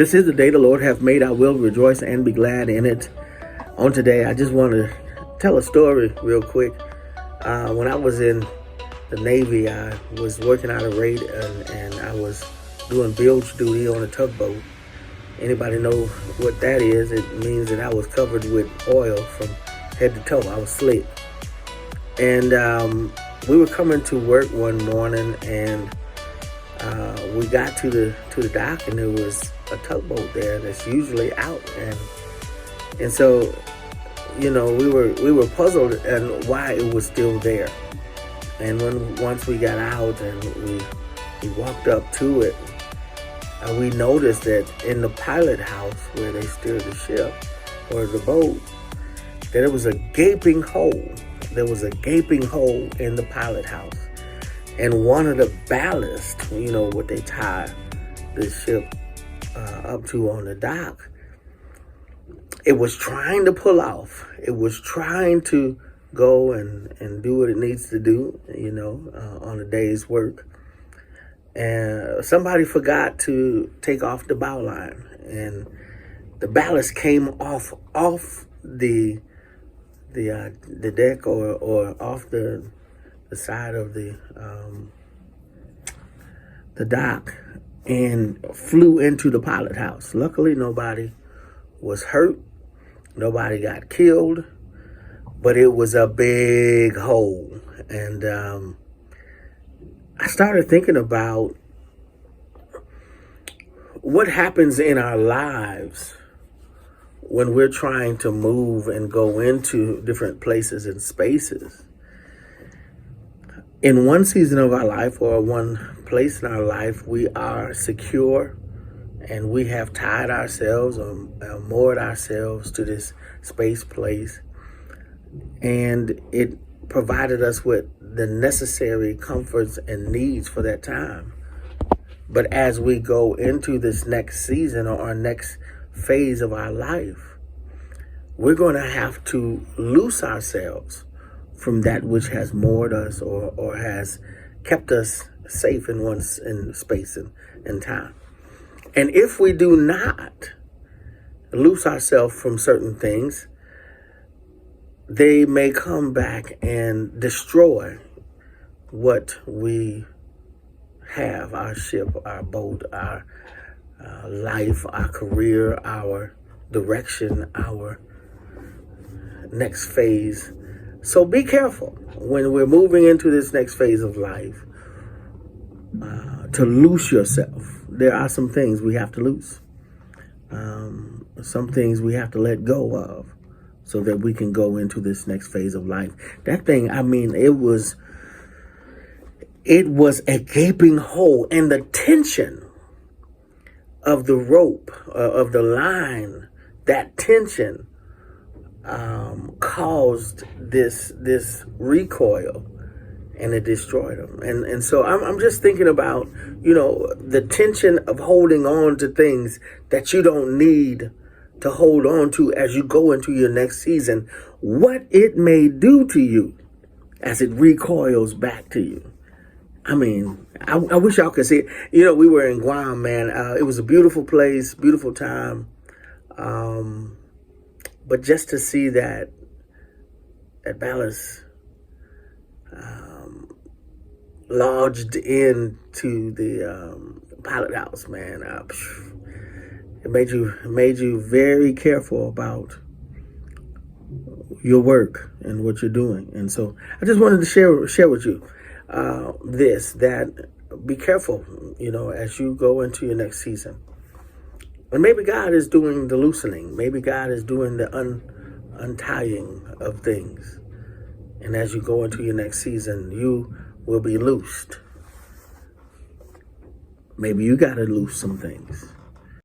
This is the day the Lord hath made. I will rejoice and be glad in it. On today, I just want to tell a story real quick. When I was in the Navy, I was working out of rate and I was doing bilge duty on a tugboat. Anybody know what that is? It means that I was covered with oil from head to toe. I was slick. And we were coming to work one morning, and we got to the dock, and there was a tugboat there that's usually out, and so we were puzzled at why it was still there. And once we got out and we walked up to it, we noticed that in the pilot house where they steered the ship or the boat, that there was a gaping hole. There was a gaping hole in the pilot house. And one of the ballast, what they tie the ship up to on the dock, it was trying to pull off. It was trying to go and do what it needs to do, on a day's work. And somebody forgot to take off the bow line, and the ballast came off the deck or off the side of the dock and flew into the pilot house. Luckily, nobody was hurt. Nobody got killed, but it was a big hole. And I started thinking about what happens in our lives when we're trying to move and go into different places and spaces. In one season of our life or one place in our life, we are secure and we have tied ourselves or moored ourselves to this space, place, and it provided us with the necessary comforts and needs for that time. But as we go into this next season or our next phase of our life, we're going to have to loose ourselves from that which has moored us or has kept us safe in space and time. And if we do not loose ourselves from certain things, they may come back and destroy what we have, our ship, our boat, our life, our career, our direction, our next phase. So be careful when we're moving into this next phase of life to loose yourself. There are some things we have to loose. Some things we have to let go of so that we can go into this next phase of life. That thing, it was a gaping hole, and the tension of the rope, of the line, that tension caused this recoil, and it destroyed them. And so I'm just thinking about, the tension of holding on to things that you don't need to hold on to as you go into your next season, what it may do to you as it recoils back to you. I wish y'all could see it. We were in Guam, man. It was a beautiful place, beautiful time. But just to see that ballast lodged into the pilot house, man, it made you very careful about your work and what you're doing. And so I just wanted to share with you that be careful, as you go into your next season. And maybe God is doing the loosening. Maybe God is doing the untying of things. And as you go into your next season, you will be loosed. Maybe you got to loose some things.